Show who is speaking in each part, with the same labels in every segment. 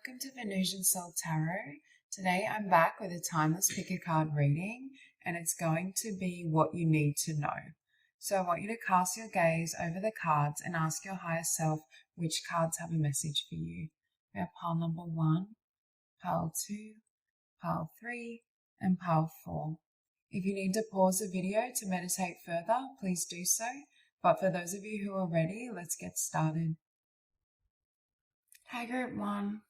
Speaker 1: welcome to Venusian Soul Tarot. Today I'm back with a timeless pick a card reading, and it's going to be what you need to know. So I want you to cast your gaze over the cards and ask your higher self which cards have a message for you. We have pile number 1, pile 2, pile 3, and pile 4. If you need to pause the video to meditate further, please do so. But for those of you who are ready, let's get started. Hey group 1.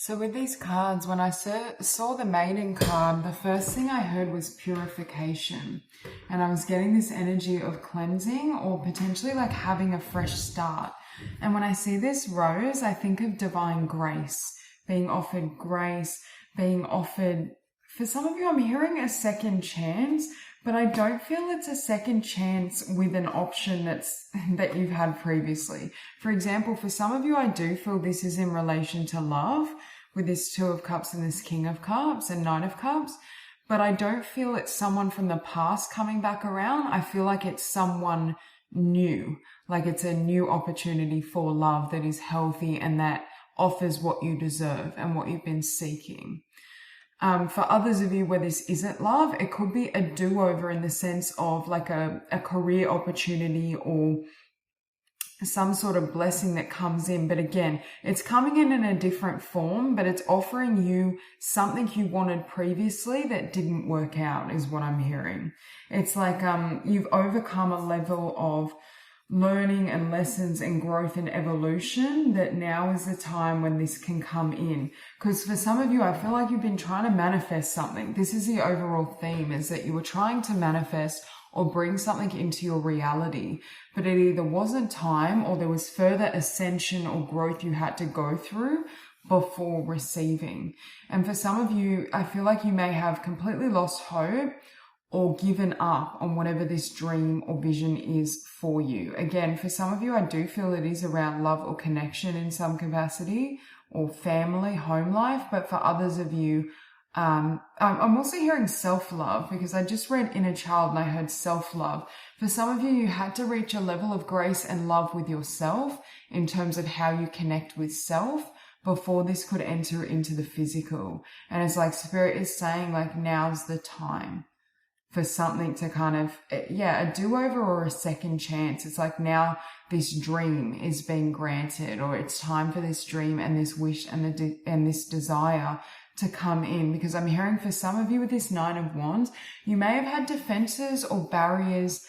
Speaker 1: So with these cards, when I saw the Maiden card, the first thing I heard was purification. And I was getting this energy of cleansing or potentially like having a fresh start. And when I see this rose, I think of divine grace, being offered grace, being offered, for some of you I'm hearing a second chance, but I don't feel it's a second chance with an option that you've had previously. For example, for some of you, I do feel this is in relation to love with this 2 of Cups and this King of Cups and 9 of Cups, but I don't feel it's someone from the past coming back around. I feel like it's someone new, like it's a new opportunity for love that is healthy and that offers what you deserve and what you've been seeking. For others of you where this isn't love, it could be a do-over in the sense of like a career opportunity or some sort of blessing that comes in. But again, it's coming in a different form, but it's offering you something you wanted previously that didn't work out is what I'm hearing. It's like you've overcome a level of learning and lessons and growth and evolution that now is the time when this can come in. Because for some of you, I feel like you've been trying to manifest something. This is the overall theme, is that you were trying to manifest or bring something into your reality, but it either wasn't time or there was further ascension or growth you had to go through before receiving. And for some of you, I feel like you may have completely lost hope or given up on whatever this dream or vision is for you. Again, for some of you, I do feel it is around love or connection in some capacity, or family, home life. But for others of you, I'm also hearing self-love, because I just read inner child and I heard self-love. For some of you, you had to reach a level of grace and love with yourself in terms of how you connect with self before this could enter into the physical. And it's like Spirit is saying, like, now's the time for something to kind of, a do-over or a second chance. It's like now this dream is being granted, or it's time for this dream and this wish and this desire to come in. Because I'm hearing for some of you with this 9 of Wands, you may have had defenses or barriers,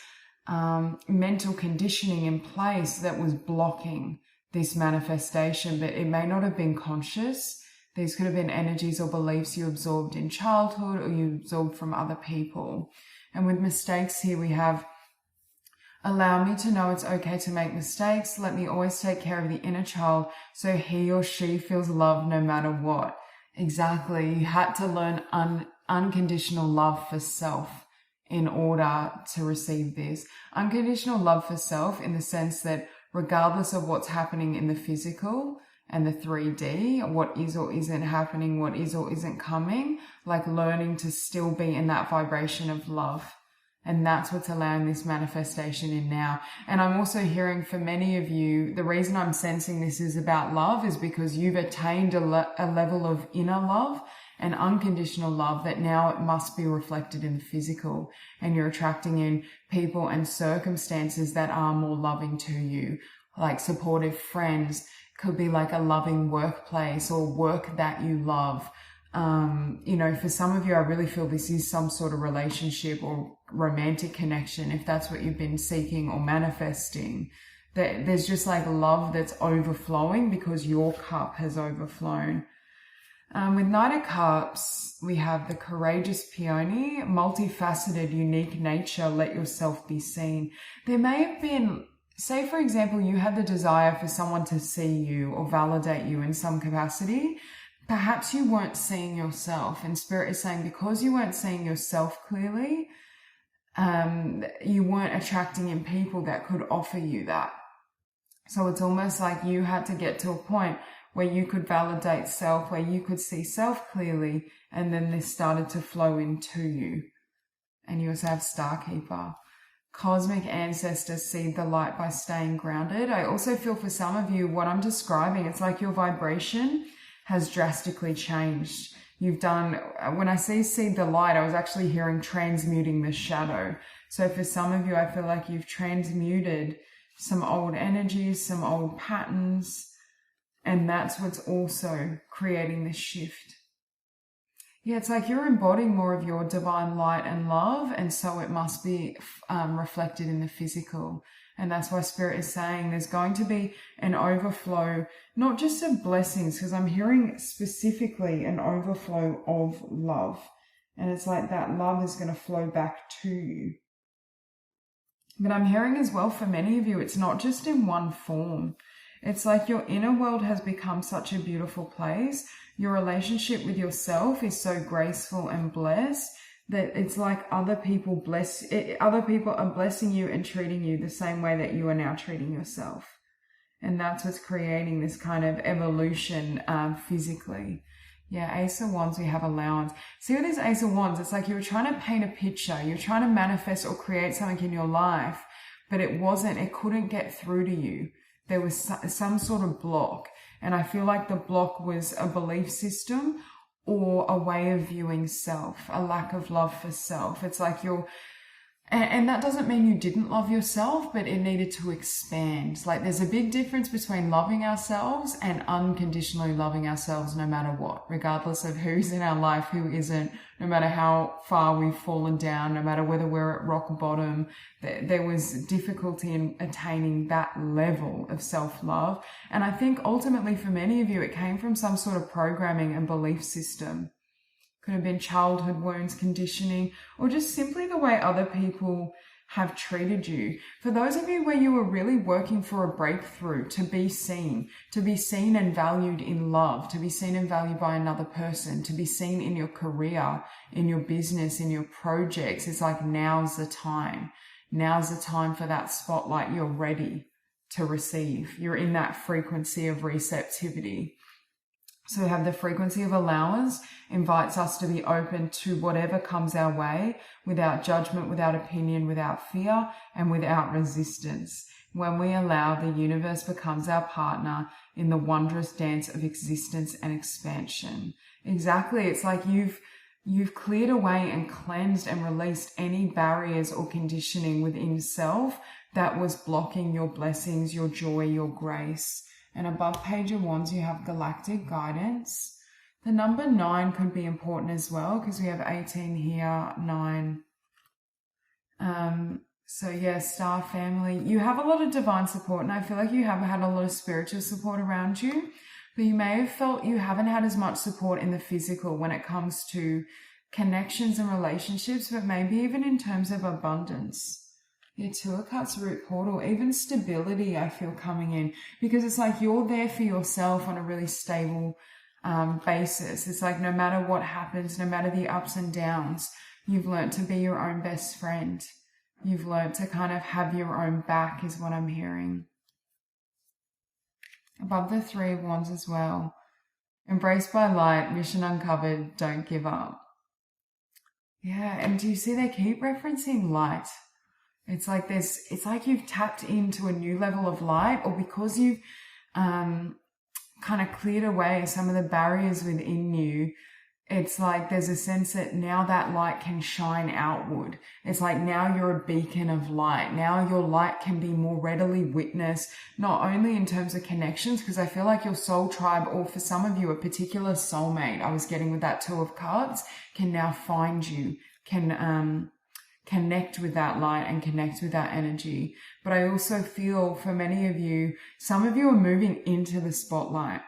Speaker 1: mental conditioning in place that was blocking this manifestation, but it may not have been conscious. These could have been energies or beliefs you absorbed in childhood or you absorbed from other people. And with mistakes here, we have, allow me to know it's okay to make mistakes. Let me always take care of the inner child so he or she feels loved no matter what. Exactly. You had to learn unconditional love for self in order to receive this. Unconditional love for self in the sense that regardless of what's happening in the physical and the 3D, what is or isn't happening, what is or isn't coming, like learning to still be in that vibration of love. And that's what's allowing this manifestation in now. And I'm also hearing for many of you, the reason I'm sensing this is about love is because you've attained a level of inner love and unconditional love that now it must be reflected in the physical. And you're attracting in people and circumstances that are more loving to you, like supportive friends. Could be like a loving workplace or work that you love. For some of you, I really feel this is some sort of relationship or romantic connection, if that's what you've been seeking or manifesting. There's just like love that's overflowing because your cup has overflown. With 9 of Cups, we have the courageous peony, multifaceted, unique nature, let yourself be seen. There may have been, say, for example, you had the desire for someone to see you or validate you in some capacity. Perhaps you weren't seeing yourself, and Spirit is saying because you weren't seeing yourself clearly, you weren't attracting in people that could offer you that. So it's almost like you had to get to a point where you could validate self, where you could see self clearly, and then this started to flow into you. And you also have Starkeeper. Cosmic ancestors see the light by staying grounded. I also feel for some of you, what I'm describing, it's like your vibration has drastically changed. You've done, when I see the light, I was actually hearing transmuting the shadow. So for some of you, I feel like you've transmuted some old energies, some old patterns, and that's what's also creating this shift. Yeah, it's like you're embodying more of your divine light and love, and so it must be reflected in the physical. And that's why Spirit is saying there's going to be an overflow, not just of blessings, because I'm hearing specifically an overflow of love. And it's like that love is going to flow back to you. But I'm hearing as well, for many of you, it's not just in one form. It's like your inner world has become such a beautiful place. Your relationship with yourself is so graceful and blessed that it's like other people are blessing you and treating you the same way that you are now treating yourself. And that's what's creating this kind of evolution physically. Yeah, Ace of Wands, we have allowance. See with this Ace of Wands, it's like you were trying to paint a picture. You're trying to manifest or create something in your life, but it couldn't get through to you. There was some sort of block. And I feel like the block was a belief system or a way of viewing self, a lack of love for self. It's like and that doesn't mean you didn't love yourself, but it needed to expand. Like there's a big difference between loving ourselves and unconditionally loving ourselves no matter what, regardless of who's in our life, who isn't, no matter how far we've fallen down, no matter whether we're at rock bottom. There was difficulty in attaining that level of self-love. And I think ultimately for many of you, it came from some sort of programming and belief system. Could have been childhood wounds, conditioning, or just simply the way other people have treated you. For those of you where you were really working for a breakthrough, to be seen and valued in love, to be seen and valued by another person, to be seen in your career, in your business, in your projects, it's like now's the time. Now's the time for that spotlight. You're ready to receive. You're in that frequency of receptivity. So we have the frequency of allowance, invites us to be open to whatever comes our way without judgment, without opinion, without fear, and without resistance. When we allow, the universe becomes our partner in the wondrous dance of existence and expansion. Exactly. It's like you've cleared away and cleansed and released any barriers or conditioning within self that was blocking your blessings, your joy, your grace. And above Page of Wands, you have galactic guidance. The number 9 could be important as well because we have 18 here, 9. So yeah, star family. You have a lot of divine support, and I feel like you have had a lot of spiritual support around you, but you may have felt you haven't had as much support in the physical when it comes to connections and relationships, but maybe even in terms of abundance. Yeah, 2 of Cups, root portal, even stability I feel coming in, because it's like you're there for yourself on a really stable basis. It's like no matter what happens, no matter the ups and downs, you've learned to be your own best friend. You've learned to kind of have your own back is what I'm hearing. Above the 3 of Wands as well. Embraced by light, mission uncovered, don't give up. Yeah, and do you see they keep referencing light? It's like you've tapped into a new level of light, or because you've kind of cleared away some of the barriers within you, it's like there's a sense that now that light can shine outward. It's like now you're a beacon of light. Now your light can be more readily witnessed, not only in terms of connections, because I feel like your soul tribe, or for some of you, a particular soulmate, I was getting with that 2 of Cups, can now find you, can connect with that light and connect with that energy. But I also feel for many of you, some of you are moving into the spotlight.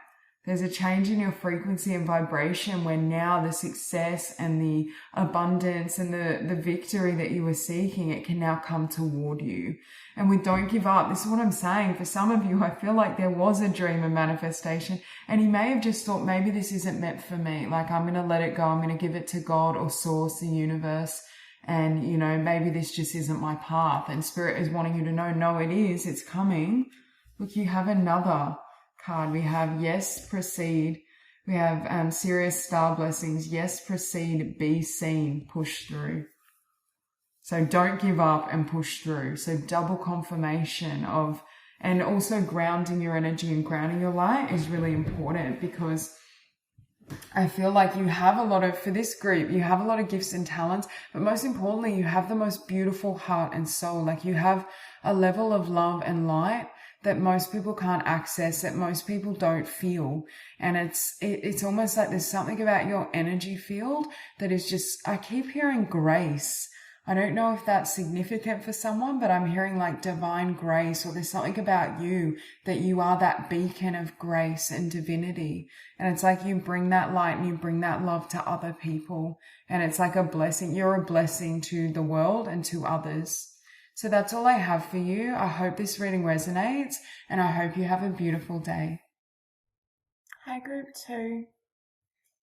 Speaker 1: There's a change in your frequency and vibration where now the success and the abundance and the victory that you were seeking, it can now come toward you. And we don't give up. This is what I'm saying. For some of you, I feel like there was a dream of manifestation, and you may have just thought, maybe this isn't meant for me. Like, I'm going to let it go. I'm going to give it to God or Source, the universe. And, you know, maybe this just isn't my path. And Spirit is wanting you to know, no, it is. It's coming. Look, you have another card. We have yes, proceed. We have serious star blessings. Yes, proceed, be seen, push through. So don't give up and push through. So double confirmation of, and also grounding your energy and grounding your light is really important, because I feel like you have a lot of, for this group, you have a lot of gifts and talents, but most importantly, you have the most beautiful heart and soul. Like you have a level of love and light that most people can't access, that most people don't feel. And it's almost like there's something about your energy field that is just, I keep hearing grace. I don't know if that's significant for someone, but I'm hearing like divine grace, or there's something about you that you are that beacon of grace and divinity. And it's like you bring that light and you bring that love to other people. And it's like a blessing. You're a blessing to the world and to others. So that's all I have for you. I hope this reading resonates, and I hope you have a beautiful day. Hi, group 2.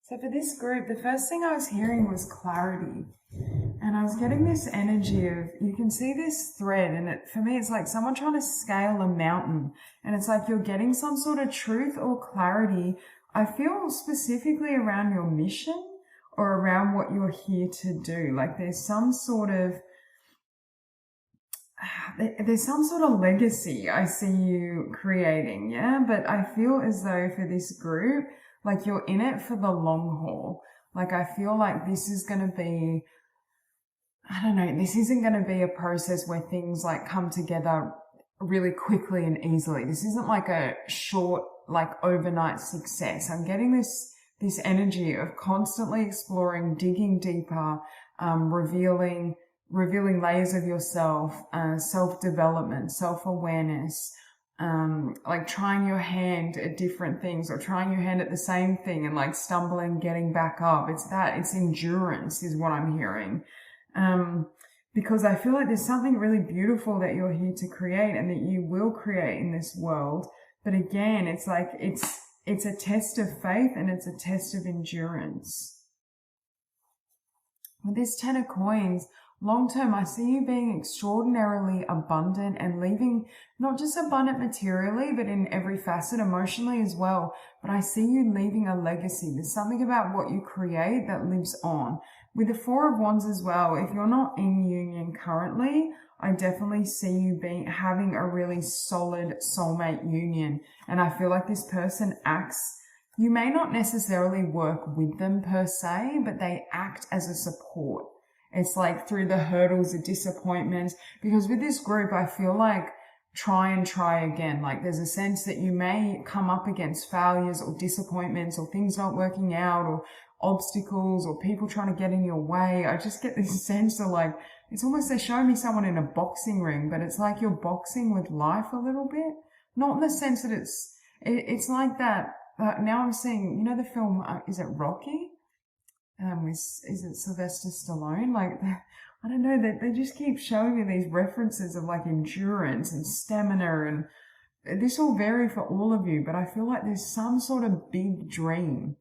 Speaker 1: So for this group, the first thing I was hearing was clarity. And I was getting this energy of, you can see this thread, and for me, it's like someone trying to scale a mountain. And it's like you're getting some sort of truth or clarity. I feel specifically around your mission or around what you're here to do. Like there's some sort of legacy I see you creating, yeah? But I feel as though for this group, like you're in it for the long haul. Like I feel like this is going to be, I don't know, this isn't going to be a process where things like come together really quickly and easily. This isn't like a short, like overnight success. I'm getting this energy of constantly exploring, digging deeper, revealing layers of yourself, self-development, self-awareness, like trying your hand at different things or trying your hand at the same thing and like stumbling, getting back up. It's endurance is what I'm hearing. Because I feel like there's something really beautiful that you're here to create and that you will create in this world. But again, it's like, it's a test of faith and it's a test of endurance. With this 10 of coins, long term, I see you being extraordinarily abundant and leaving not just abundant materially, but in every facet, emotionally as well. But I see you leaving a legacy. There's something about what you create that lives on. With the 4 of Wands as well, if you're not in union currently, I definitely see you having a really solid soulmate union. And I feel like this person acts, you may not necessarily work with them per se, but they act as a support. It's like through the hurdles of disappointments, because with this group, I feel like try and try again. Like there's a sense that you may come up against failures or disappointments or things not working out or obstacles or people trying to get in your way. I just get this sense of like, it's almost they're showing me someone in a boxing ring, but it's like you're boxing with life a little bit. Not in the sense that it's like that. Now I'm seeing, you know, the film, is it Rocky? Is it Sylvester Stallone? Like, I don't know, they just keep showing me these references of like endurance and stamina, and this will vary for all of you, but I feel like there's some sort of big dream.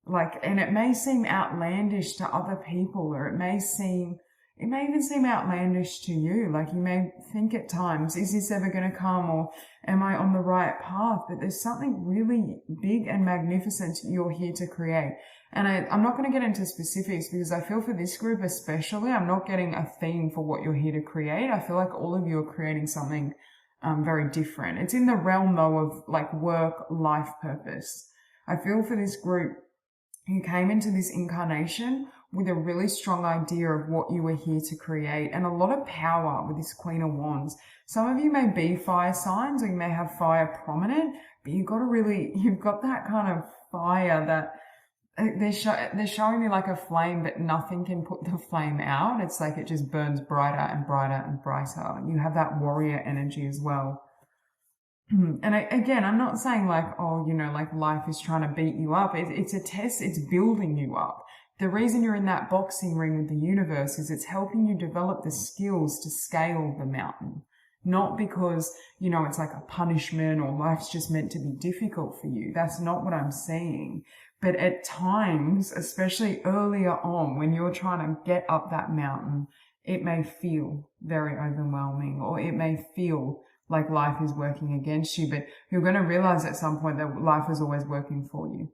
Speaker 1: Like, and it may seem outlandish to other people, or it may even seem outlandish to you. Like you may think at times, is this ever going to come, or am I on the right path? But there's something really big and magnificent you're here to create. And I'm not going to get into specifics because I feel for this group especially, I'm not getting a theme for what you're here to create. I feel like all of you are creating something very different. It's in the realm though of like work, life purpose. I feel for this group, you came into this incarnation with a really strong idea of what you were here to create and a lot of power with this Queen of Wands. Some of you may be fire signs or you may have fire prominent, but you've got that kind of fire that they're showing me like a flame, but nothing can put the flame out. It's like it just burns brighter and brighter and brighter. You have that warrior energy as well. And again, I'm not saying like, oh, you know, like life is trying to beat you up. It's a test. It's building you up. The reason you're in that boxing ring with the universe is it's helping you develop the skills to scale the mountain. Not because, you know, it's like a punishment or life's just meant to be difficult for you. That's not what I'm saying. But at times, especially earlier on, when you're trying to get up that mountain, it may feel very overwhelming, or it may feel like life is working against you, but you're going to realize at some point that life is always working for you.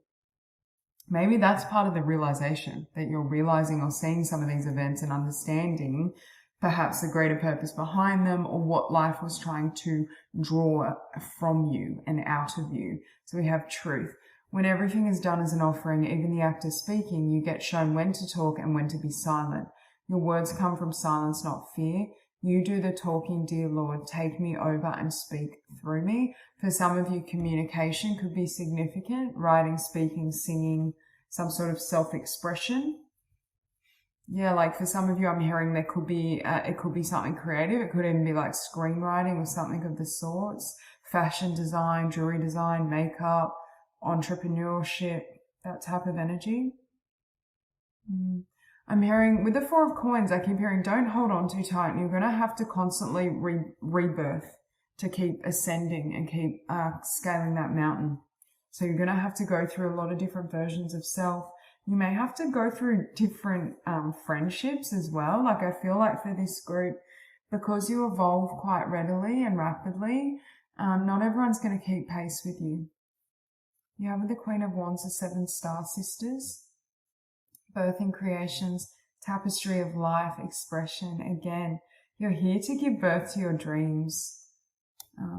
Speaker 1: Maybe that's part of the realization, that you're realizing or seeing some of these events and understanding perhaps the greater purpose behind them, or what life was trying to draw from you and out of you. So we have truth. When everything is done as an offering, even the act of speaking, you get shown when to talk and when to be silent. Your words come from silence, not fear. You do the talking, dear Lord. Take me over and speak through me. For some of you, communication could be significant. Writing, speaking, singing, some sort of self-expression. Yeah, like for some of you, I'm hearing there could be, it could be something creative. It could even be like screenwriting or something of the sorts. Fashion design, jewelry design, makeup, entrepreneurship, that type of energy. I'm hearing, with the Four of Coins, I keep hearing, don't hold on too tight. And you're going to have to constantly rebirth to keep ascending and keep scaling that mountain. So you're going to have to go through a lot of different versions of self. You may have to go through different friendships as well. Like I feel like for this group, because you evolve quite readily and rapidly, not everyone's going to keep pace with you. You have with the Queen of Wands, the 7 Star Sisters, birthing creations, tapestry of life, expression. Again, you're here to give birth to your dreams.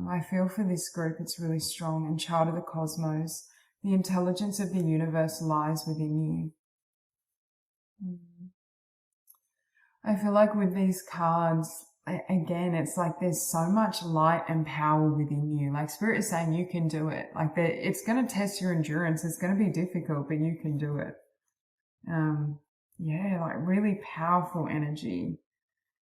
Speaker 1: I feel for this group it's really strong. And child of the cosmos, the intelligence of the universe lies within you. I feel like with these cards, again, it's like there's so much light and power within you. Like Spirit is saying you can do it. Like it's going to test your endurance. It's going to be difficult, but you can do it. Yeah, like really powerful energy.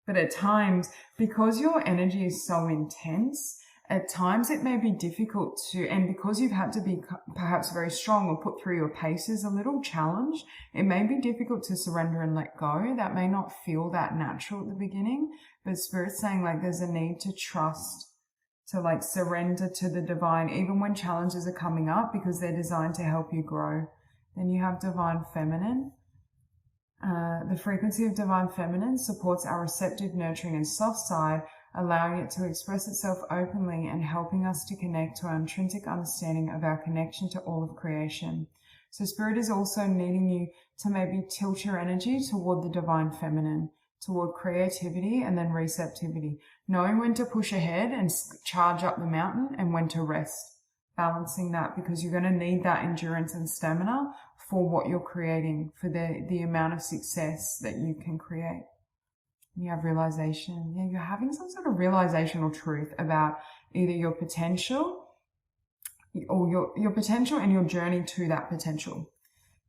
Speaker 1: But at times, because your energy is so intense, at times it may be difficult to, and because you've had to be perhaps very strong or put through your paces a little challenge, it may be difficult to surrender and let go. That may not feel that natural at the beginning, but Spirit's saying like there's a need to trust, to like surrender to the divine, even when challenges are coming up, because they're designed to help you grow. Then you have Divine Feminine. The frequency of Divine Feminine supports our receptive, nurturing and soft side, allowing it to express itself openly and helping us to connect to our intrinsic understanding of our connection to all of creation. So Spirit is also needing you to maybe tilt your energy toward the Divine Feminine, toward creativity and then receptivity, knowing when to push ahead and charge up the mountain and when to rest, balancing that, because you're going to need that endurance and stamina for what you're creating, for the amount of success that you can create. You have realization. Yeah, you're having some sort of realizational truth about either your potential or your potential and your journey to that potential.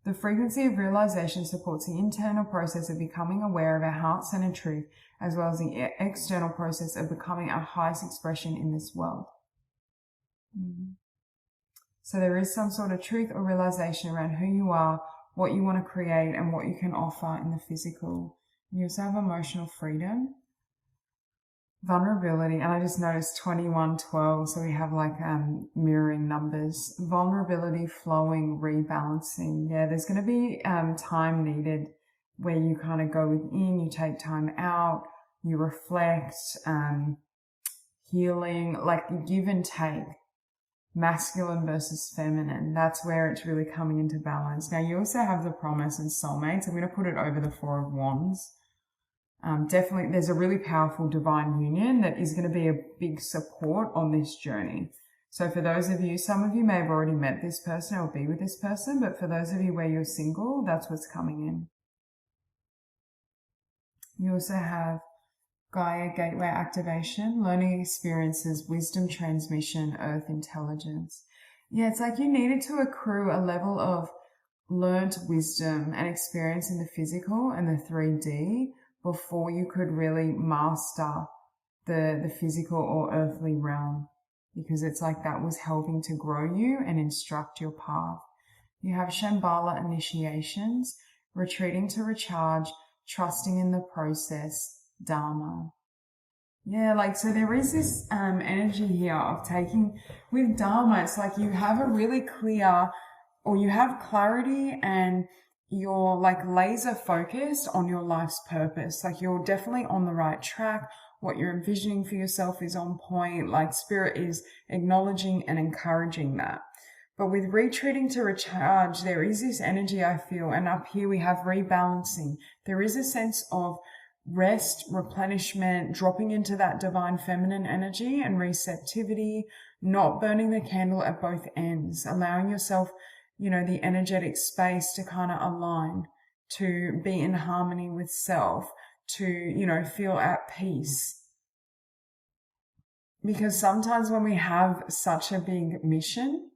Speaker 1: The frequency of realization supports the internal process of becoming aware of our heart-centered truth, as well as the external process of becoming our highest expression in this world. So there is some sort of truth or realization around who you are, what you want to create, and what you can offer in the physical. You also have emotional freedom, vulnerability, and I just noticed 2112, so we have like mirroring numbers. Vulnerability, flowing, rebalancing. Yeah, there's going to be time needed where you kind of go within, you take time out, you reflect, healing, like give and take. Masculine versus feminine, that's where it's really coming into balance. Now you also have the Promise and Soulmates. I'm going to put it over the Four of Wands. Definitely there's a really powerful divine union that is going to be a big support on this journey. So for those of you, some of you may have already met this person or be with this person, but for those of you where you're single, that's what's coming in. You also have Gaia Gateway Activation, learning experiences, wisdom transmission, earth intelligence. Yeah, it's like you needed to accrue a level of learnt wisdom and experience in the physical and the 3D before you could really master the physical or earthly realm, because it's like that was helping to grow you and instruct your path. You have Shambhala initiations, retreating to recharge, trusting in the process, Dharma. Yeah, like, so there is this energy here of taking, with Dharma, it's like you have a really clear, or you have clarity and you're like laser focused on your life's purpose. Like you're definitely on the right track. What you're envisioning for yourself is on point. Like Spirit is acknowledging and encouraging that. But with retreating to recharge, there is this energy I feel, and up here we have rebalancing. There is a sense of rest, replenishment, dropping into that divine feminine energy and receptivity, not burning the candle at both ends, allowing yourself you know, the energetic space to kind of align, to be in harmony with self, to, you know, feel at peace. Because sometimes when we have such a big mission,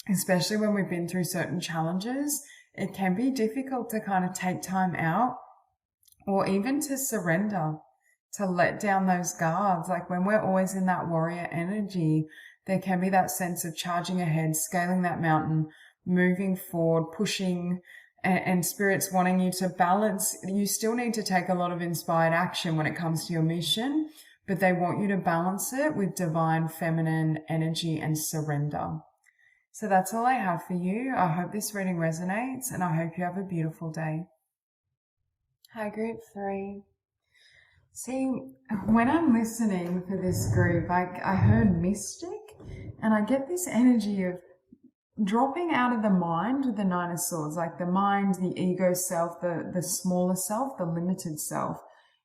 Speaker 1: especially when we've been through certain challenges, it can be difficult to kind of take time out or even to surrender, to let down those guards. Like when we're always in that warrior energy, there can be that sense of charging ahead, scaling that mountain, moving forward, pushing, and spirits wanting you to balance. You still need to take a lot of inspired action when it comes to your mission, but they want you to balance it with divine feminine energy and surrender. So that's all I have for you. I hope this reading resonates, and I hope you have a beautiful day. Hi, group 3. See, when I'm listening for this group, I heard mystic, and I get this energy of dropping out of the mind with the Nine of Swords, like the mind, the ego self, the smaller self, the limited self,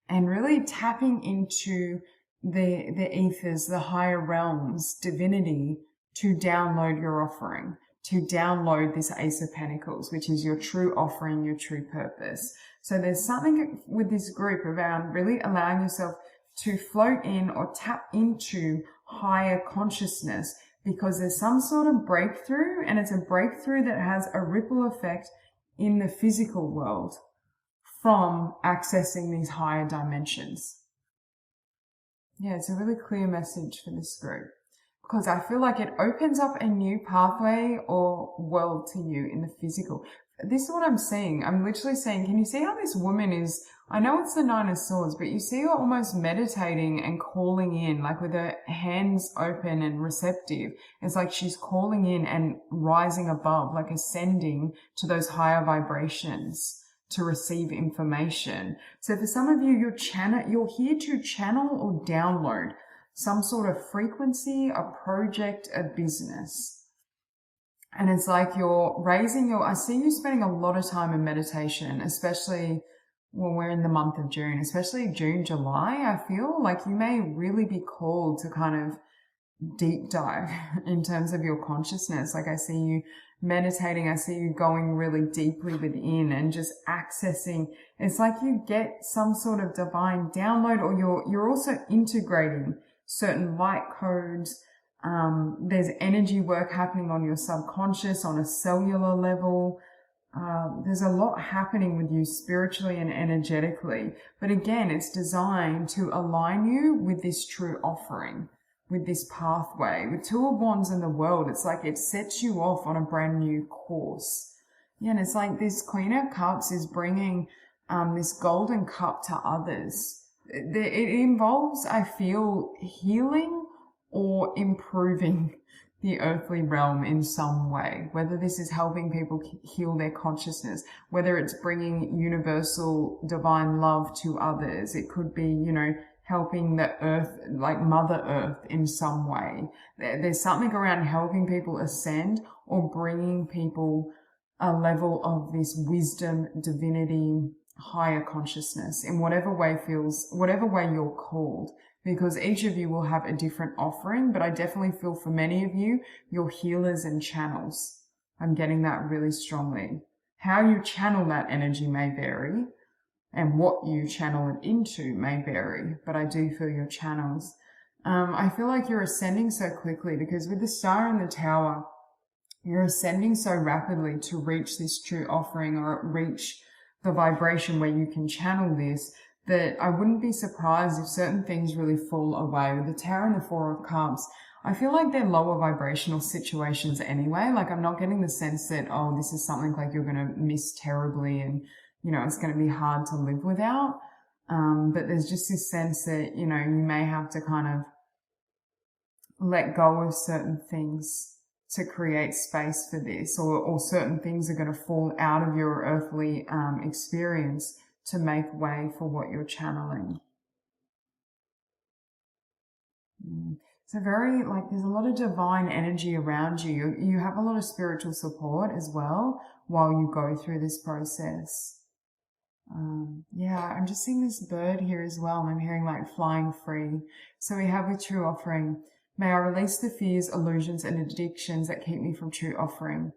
Speaker 1: and really tapping into the ethers, the higher realms, divinity, to download your offering, to download this Ace of Pentacles, which is your true offering, your true purpose. So there's something with this group around really allowing yourself to float in or tap into higher consciousness, because there's some sort of breakthrough, and it's a breakthrough that has a ripple effect in the physical world from accessing these higher dimensions. Yeah, it's a really clear message for this group, because I feel like it opens up a new pathway or world to you in the physical. This is what I'm seeing. I'm literally saying, can you see how this woman is, I know it's the Nine of Swords, but you see her almost meditating and calling in, like with her hands open and receptive. It's like she's calling in and rising above, like ascending to those higher vibrations to receive information. So for some of you, you're here to channel or download some sort of frequency, a project, a business. And it's like you're raising I see you spending a lot of time in meditation, especially when we're in the month of June, especially June, July. I feel like you may really be called to kind of deep dive in terms of your consciousness. Like I see you meditating, I see you going really deeply within and just accessing. It's like you get some sort of divine download, or you're also integrating certain light codes. There's energy work happening on your subconscious on a cellular level. There's a lot happening with you spiritually and energetically. But again, it's designed to align you with this true offering, with this pathway. With Two of Wands in the world, it's like it sets you off on a brand new course. Yeah, and it's like this Queen of Cups is bringing this golden cup to others. It involves, I feel, healing or improving the earthly realm in some way, whether this is helping people heal their consciousness, whether it's bringing universal divine love to others. It could be, you know, helping the earth, like Mother Earth in some way. There's something around helping people ascend or bringing people a level of this wisdom, divinity, higher consciousness in whatever way you're called. Because each of you will have a different offering, but I definitely feel for many of you, you're healers and channels. I'm getting that really strongly. How you channel that energy may vary, and what you channel it into may vary, but I do feel your channels. I feel like you're ascending so quickly, because with the Star in the Tower, you're ascending so rapidly to reach this true offering, or reach the vibration where you can channel this, that I wouldn't be surprised if certain things really fall away. With the Tower and the Four of Cups, I feel like they're lower vibrational situations anyway. Like I'm not getting the sense that, oh, this is something like you're going to miss terribly and, you know, it's going to be hard to live without. But there's just this sense that, you know, you may have to kind of let go of certain things to create space for this, or certain things are going to fall out of your earthly experience to make way for what you're channeling. So very, like, there's a lot of divine energy around you. You have a lot of spiritual support as well while you go through this process. Yeah, I'm just seeing this bird here as well. I'm hearing like flying free. So we have with true offering, may I release the fears, illusions, and addictions that keep me from true offering.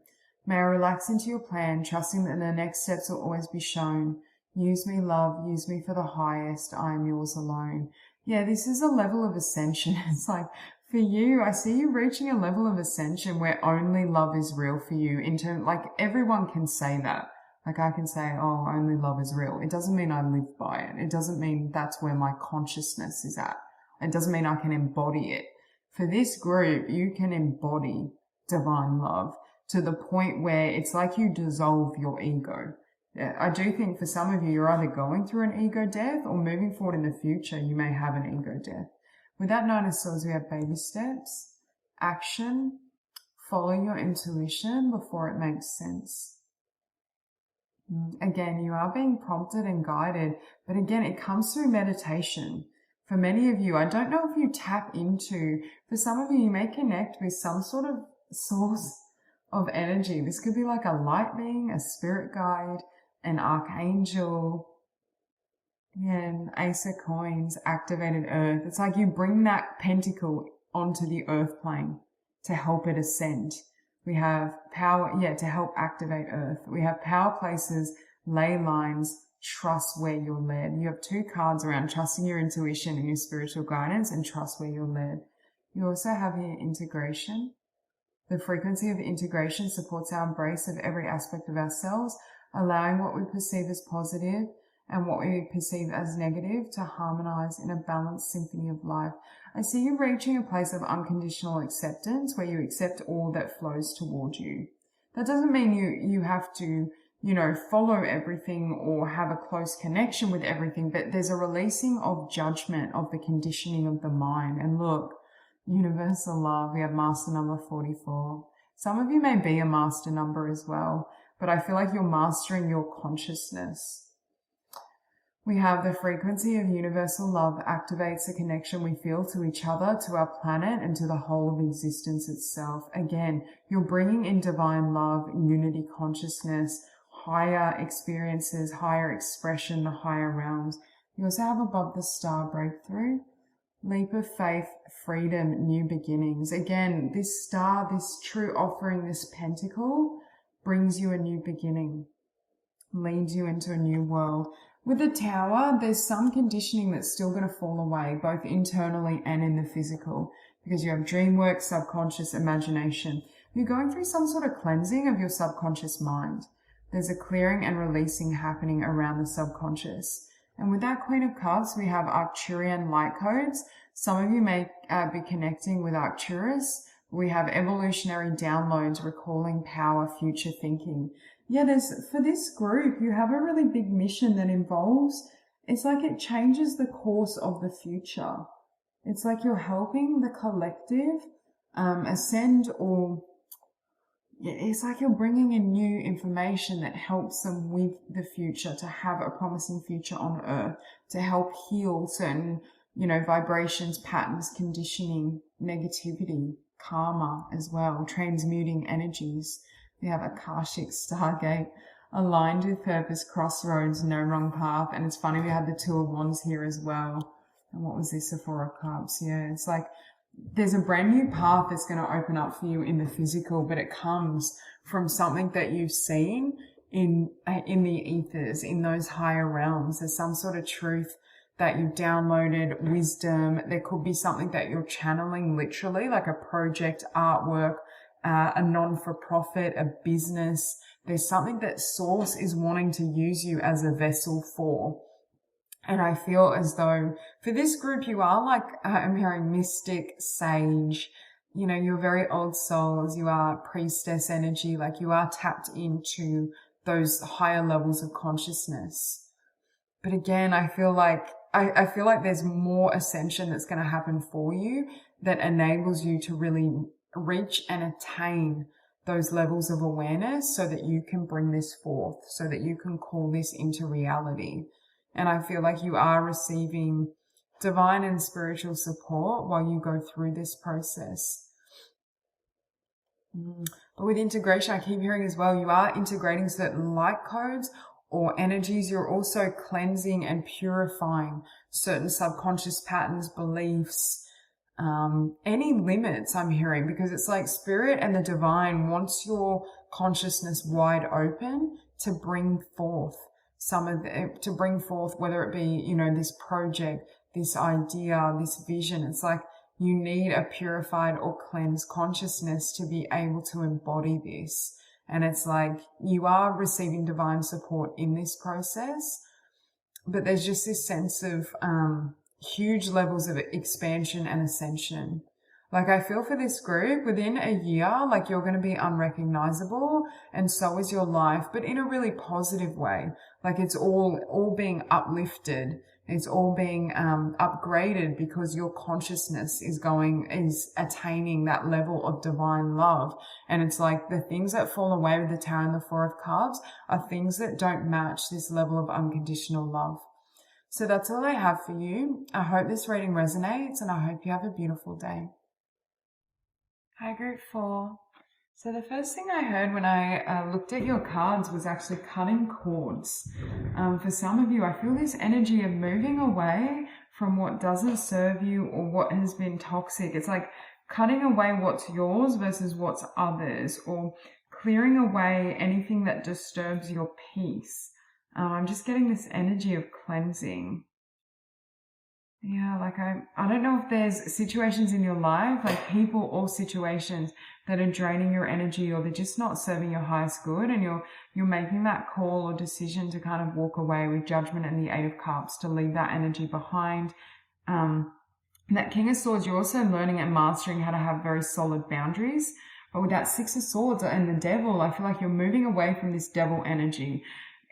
Speaker 1: May I relax into your plan, trusting that the next steps will always be shown. Use me, love, use me for the highest. I am yours alone. Yeah, this is a level of ascension. It's like, for you, I see you reaching a level of ascension where only love is real for you. Like, everyone can say that. Like, I can say, oh, only love is real. It doesn't mean I live by it. It doesn't mean that's where my consciousness is at. It doesn't mean I can embody it. For this group, you can embody divine love to the point where it's like you dissolve your ego. I do think for some of you, you're either going through an ego death or moving forward in the future, you may have an ego death. With that Nine of Swords, we have baby steps, action, follow your intuition before it makes sense. Again, you are being prompted and guided, but again, it comes through meditation. For many of you, I don't know if you tap into, for some of you, you may connect with some sort of source of energy. This could be like a light being, a spirit guide, an archangel, an ace of coins, activated earth. It's like you bring that pentacle onto the earth plane to help it ascend. We have power, to help activate earth. We have power places, ley lines, trust where you're led. You have two cards around trusting your intuition and your spiritual guidance and trust where you're led. You also have here integration. The frequency of integration supports our embrace of every aspect of ourselves, allowing what we perceive as positive and what we perceive as negative to harmonize in a balanced symphony of life. I see you reaching a place of unconditional acceptance where you accept all that flows toward you. That doesn't mean you have to, follow everything or have a close connection with everything, but there's a releasing of judgment of the conditioning of the mind. And look, universal love, we have master number 44. Some of you may be a master number as well, but I feel like you're mastering your consciousness. We have the frequency of universal love activates the connection we feel to each other, to our planet, and to the whole of existence itself. Again, you're bringing in divine love, unity consciousness, higher experiences, higher expression, the higher realms. You also have above the star breakthrough, leap of faith, freedom, new beginnings. Again, this star, this true offering, this pentacle brings you a new beginning, leads you into a new world. With the tower, there's some conditioning that's still going to fall away, both internally and in the physical, because you have dream work, subconscious, imagination. You're going through some sort of cleansing of your subconscious mind. There's a clearing and releasing happening around the subconscious. And with that Queen of Cups, we have Arcturian light codes. Some of you may be connecting with Arcturus. We have evolutionary downloads, recalling power, future thinking. For this group, you have a really big mission that involves, it's like it changes the course of the future. It's like you're helping the collective ascend, or it's like you're bringing in new information that helps them with the future, to have a promising future on Earth, to help heal certain, vibrations, patterns, conditioning, negativity, karma as well, transmuting energies. We have Akashic Stargate, aligned with purpose, crossroads, no wrong path. And it's funny, we had the Two of Wands here as well. And what was this? The Four of Cups. Yeah, it's like there's a brand new path that's going to open up for you in the physical, but it comes from something that you've seen in the ethers, in those higher realms. There's some sort of truth that you've downloaded, wisdom. There could be something that you're channeling literally, like a project, artwork, a non-for-profit, a business. There's something that Source is wanting to use you as a vessel for. And I feel as though for this group, you are like, I'm hearing mystic, sage, you're very old souls. You are priestess energy, like you are tapped into those higher levels of consciousness. But again, I feel like there's more ascension that's going to happen for you that enables you to really reach and attain those levels of awareness so that you can bring this forth, so that you can call this into reality. And I feel like you are receiving divine and spiritual support while you go through this process. But with integration, I keep hearing as well, you are integrating certain light codes or energies. You're also cleansing and purifying certain subconscious patterns, beliefs, any limits I'm hearing, because it's like spirit and the divine wants your consciousness wide open to bring forth to bring forth, whether it be, you know, this project, this idea, this vision. It's like you need a purified or cleansed consciousness to be able to embody this. And it's like you are receiving divine support in this process, but there's just this sense of huge levels of expansion and ascension. Like I feel for this group, within a year, like you're going to be unrecognizable, and so is your life, but in a really positive way. Like it's all being uplifted. It's all being upgraded because your consciousness is attaining that level of divine love. And it's like the things that fall away with the Tower and the Four of Cups are things that don't match this level of unconditional love. So that's all I have for you. I hope this reading resonates, and I hope you have a beautiful day. Hi, Group 4. So the first thing I heard when I looked at your cards was actually cutting cords. For some of you, I feel this energy of moving away from what doesn't serve you or what has been toxic. It's like cutting away what's yours versus what's others, or clearing away anything that disturbs your peace. I'm just getting this energy of cleansing. Yeah, like I don't know if there's situations in your life, like people or situations that are draining your energy, or they're just not serving your highest good, and you're making that call or decision to kind of walk away with Judgment and the Eight of Cups, to leave that energy behind. That King of Swords, you're also learning and mastering how to have very solid boundaries. But with that Six of Swords and the Devil, I feel like you're moving away from this devil energy.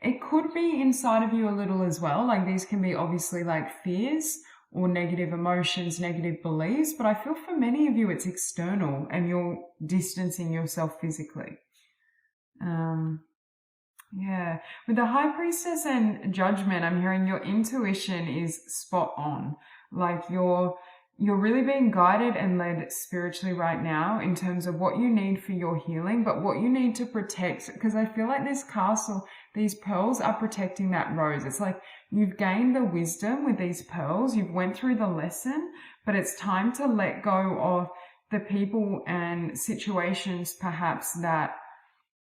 Speaker 1: It could be inside of you a little as well. Like these can be obviously like fears or negative emotions, negative beliefs, but I feel for many of you it's external and you're distancing yourself physically. Yeah. With the High Priestess and Judgment, I'm hearing your intuition is spot on. Like you're really being guided and led spiritually right now in terms of what you need for your healing, but what you need to protect, because I feel like this castle, these pearls are protecting that rose. It's like you've gained the wisdom with these pearls, you've went through the lesson, but it's time to let go of the people and situations perhaps that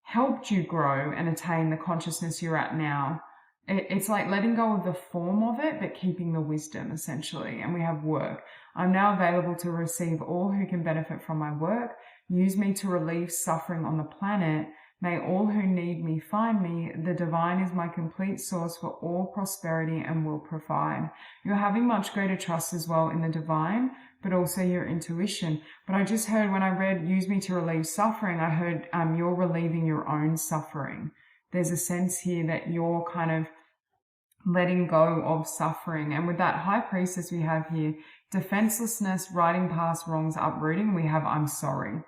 Speaker 1: helped you grow and attain the consciousness you're at now. It's like letting go of the form of it, but keeping the wisdom, essentially. And we have work. I'm now available to receive all who can benefit from my work. Use me to relieve suffering on the planet. May all who need me find me. The divine is my complete source for all prosperity and will provide. You're having much greater trust as well in the divine, but also your intuition. But I just heard when I read use me to relieve suffering, I heard you're relieving your own suffering. There's a sense here that you're kind of letting go of suffering. And with that High Priestess we have here, defenselessness, riding past wrongs, uprooting, we have I'm sorry.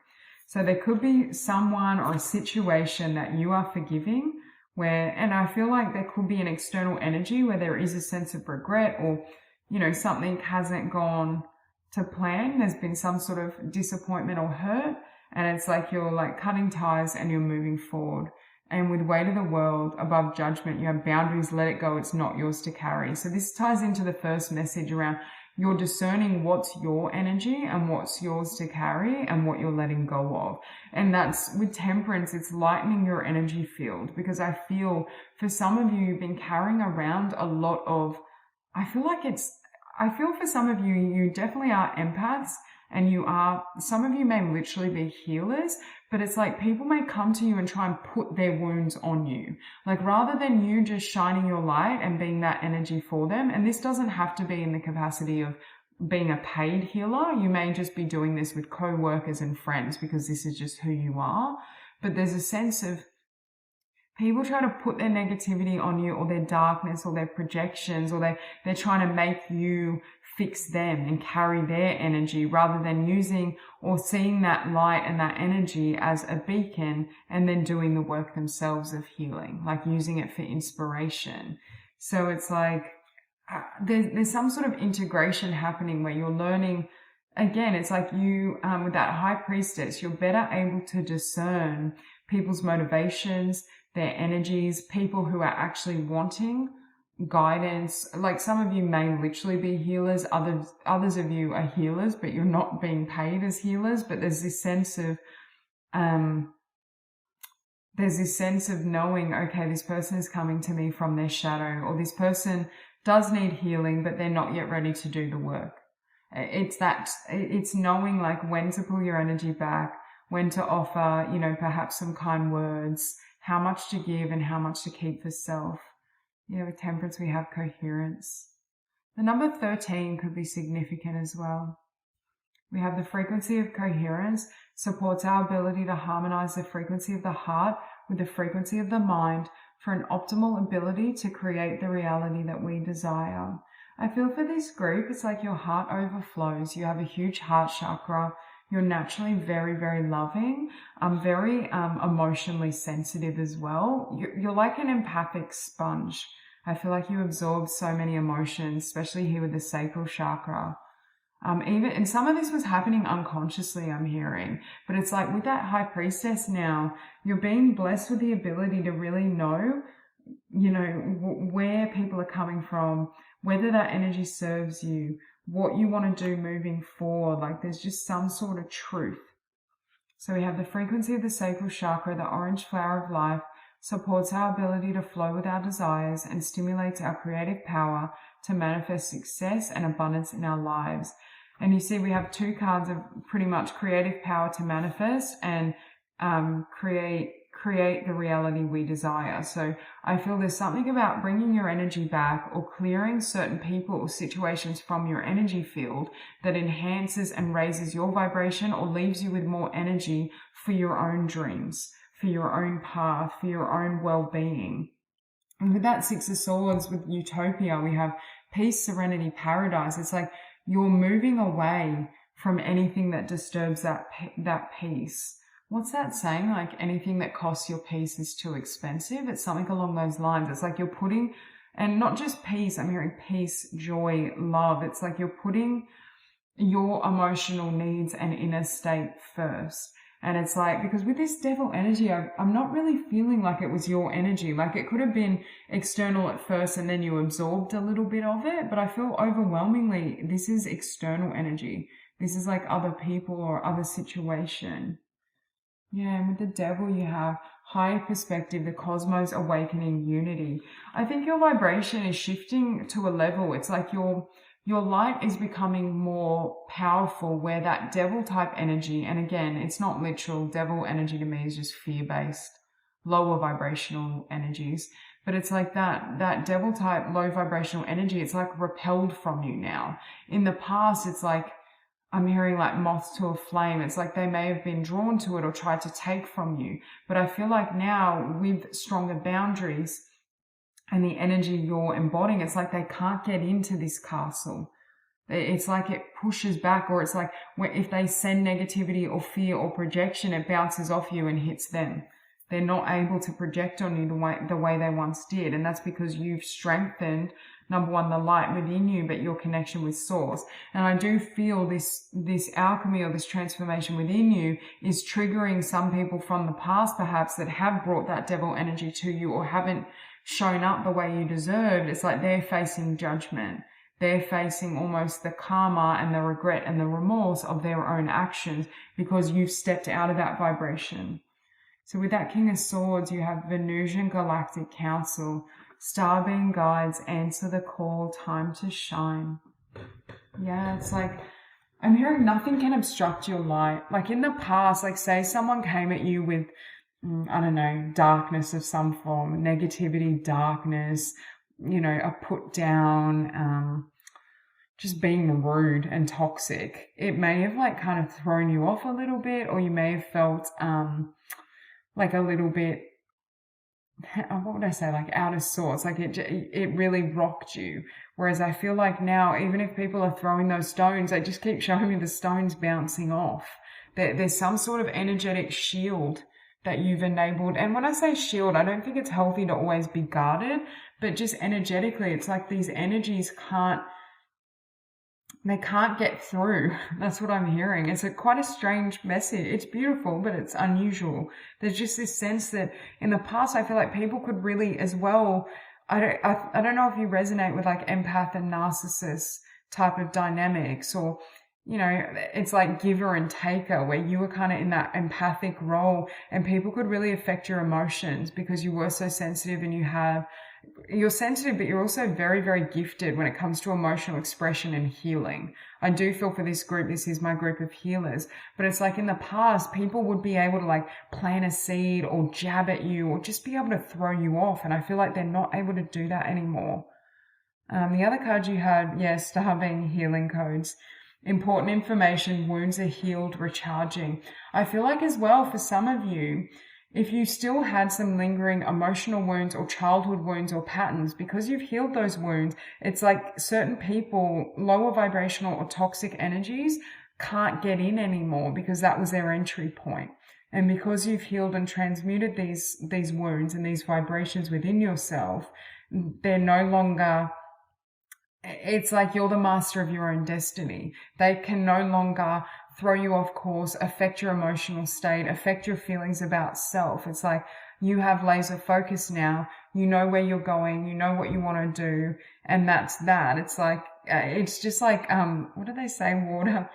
Speaker 1: So there could be someone or a situation that you are forgiving where, and I feel like there could be an external energy where there is a sense of regret, or, you know, something hasn't gone to plan. There's been some sort of disappointment or hurt, and it's like you're like cutting ties and you're moving forward. And with weight of the world above judgment, you have boundaries, let it go, it's not yours to carry. So this ties into the first message around you're discerning what's your energy and what's yours to carry and what you're letting go of. And that's with Temperance, it's lightening your energy field, because I feel for some of you, you've been carrying around a lot of, I feel for some of you, you definitely are empaths, and some of you may literally be healers, but it's like people may come to you and try and put their wounds on you. Like rather than you just shining your light and being that energy for them, and this doesn't have to be in the capacity of being a paid healer. You may just be doing this with co-workers and friends because this is just who you are. But there's a sense of people try to put their negativity on you, or their darkness, or their projections, or they're trying to make you fix them and carry their energy, rather than using or seeing that light and that energy as a beacon and then doing the work themselves of healing, like using it for inspiration. So it's like there's some sort of integration happening where you're learning. Again, it's like you, with that High Priestess, you're better able to discern people's motivations, their energies, people who are actually wanting guidance. Like some of you may literally be healers, others of you are healers, but you're not being paid as healers. But there's this sense of knowing, okay, this person is coming to me from their shadow, or this person does need healing, but they're not yet ready to do the work. It's knowing like when to pull your energy back, when to offer, perhaps some kind words, how much to give and how much to keep for self. With Temperance, we have coherence. The number 13 could be significant as well. We have the frequency of coherence, supports our ability to harmonize the frequency of the heart with the frequency of the mind for an optimal ability to create the reality that we desire. I feel for this group, it's like your heart overflows. You have a huge heart chakra. You're naturally very, very loving, very emotionally sensitive as well. You're like an empathic sponge. I feel like you absorb so many emotions, especially here with the sacral chakra. And some of this was happening unconsciously, I'm hearing. But it's like with that High Priestess now, you're being blessed with the ability to really know, where people are coming from, whether that energy serves you, what you want to do moving forward. Like there's just some sort of truth. So we have the frequency of the sacral chakra, the orange flower of life, supports our ability to flow with our desires and stimulates our creative power to manifest success and abundance in our lives. And you see we have two cards of pretty much creative power to manifest and create the reality we desire. So I feel there's something about bringing your energy back or clearing certain people or situations from your energy field that enhances and raises your vibration or leaves you with more energy for your own dreams, for your own path, for your own well-being. And with that Six of Swords, with Utopia, we have peace, serenity, paradise. It's like you're moving away from anything that disturbs that peace. What's that saying? Like anything that costs your peace is too expensive. It's something along those lines. It's like you're putting, and not just peace, I'm hearing peace, joy, love. It's like you're putting your emotional needs and inner state first. And it's like, because with this devil energy, I'm not really feeling like it was your energy. Like it could have been external at first and then you absorbed a little bit of it. But I feel overwhelmingly, this is external energy. This is like other people or other situation. Yeah, and with the devil, you have higher perspective, the cosmos, awakening, unity. I think your vibration is shifting to a level. It's like your light is becoming more powerful where that devil type energy, and again, it's not literal. Devil energy to me is just fear-based, lower vibrational energies. But it's like that devil type low vibrational energy, it's like repelled from you now. In the past, it's like, I'm hearing like moths to a flame. It's like they may have been drawn to it or tried to take from you. But I feel like now with stronger boundaries and the energy you're embodying, it's like they can't get into this castle. It's like it pushes back, or it's like if they send negativity or fear or projection, it bounces off you and hits them. They're not able to project on you the way they once did. And that's because you've strengthened, number one, the light within you, but your connection with source. And I do feel this alchemy or this transformation within you is triggering some people from the past, perhaps, that have brought that devil energy to you or haven't shown up the way you deserved. It's like they're facing judgment. They're facing almost the karma and the regret and the remorse of their own actions because you've stepped out of that vibration. So with that King of Swords, you have Venusian Galactic Council, Starbeam Guides, answer the call, time to shine. Yeah, it's like, I'm hearing nothing can obstruct your light. Like in the past, like say someone came at you with, I don't know, darkness of some form, negativity, darkness, a put down, just being rude and toxic. It may have like kind of thrown you off a little bit, or you may have felt, like a little bit, what would I say, like out of sorts, like it really rocked you. Whereas I feel like now, even if people are throwing those stones, they just keep showing me the stones bouncing off. There's some sort of energetic shield that you've enabled. And when I say shield, I don't think it's healthy to always be guarded, but just energetically, it's like these energies can't get through. That's what I'm hearing. It's quite a strange message. It's beautiful, but it's unusual. There's just this sense that in the past, I feel like people could really as well I don't know if you resonate with like empath and narcissist type of dynamics, or, you know, it's like giver and taker, where you were kind of in that empathic role and people could really affect your emotions because you were so sensitive, and you're sensitive, but you're also very, very gifted when it comes to emotional expression and healing. I do feel for this group, this is my group of healers, but it's like in the past, people would be able to like plant a seed or jab at you or just be able to throw you off. And I feel like they're not able to do that anymore. The other card you had, yes, starving, healing codes. Important information, wounds are healed, recharging. I feel like as well for some of you, if you still had some lingering emotional wounds or childhood wounds or patterns, because you've healed those wounds, it's like certain people, lower vibrational or toxic energies can't get in anymore because that was their entry point. And because you've healed and transmuted these wounds and these vibrations within yourself, they're no longer, it's like you're the master of your own destiny. They can no longer throw you off course, affect your emotional state, affect your feelings about self. It's like you have laser focus now. You know where you're going. You know what you want to do. And that's that. It's like, it's just like, what do they say? Water.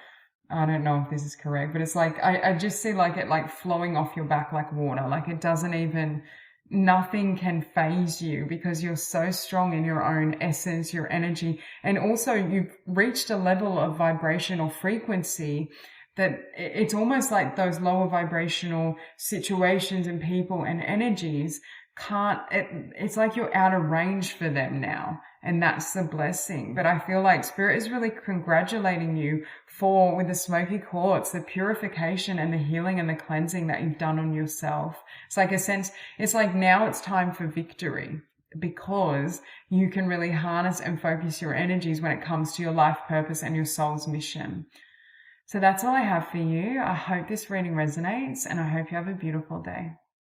Speaker 1: I don't know if this is correct, but it's like, I just see like it like flowing off your back like water. Like it doesn't even, nothing can phase you because you're so strong in your own essence, your energy. And also you've reached a level of vibration or frequency that it's almost like those lower vibrational situations and people and energies it's like you're out of range for them now. And that's the blessing. But I feel like Spirit is really congratulating you for, with the Smokey Quartz, the purification and the healing and the cleansing that you've done on yourself. It's like a sense, it's like now it's time for victory, because you can really harness and focus your energies when it comes to your life purpose and your soul's mission. So that's all I have for you. I hope this reading resonates, and I hope you have a beautiful day.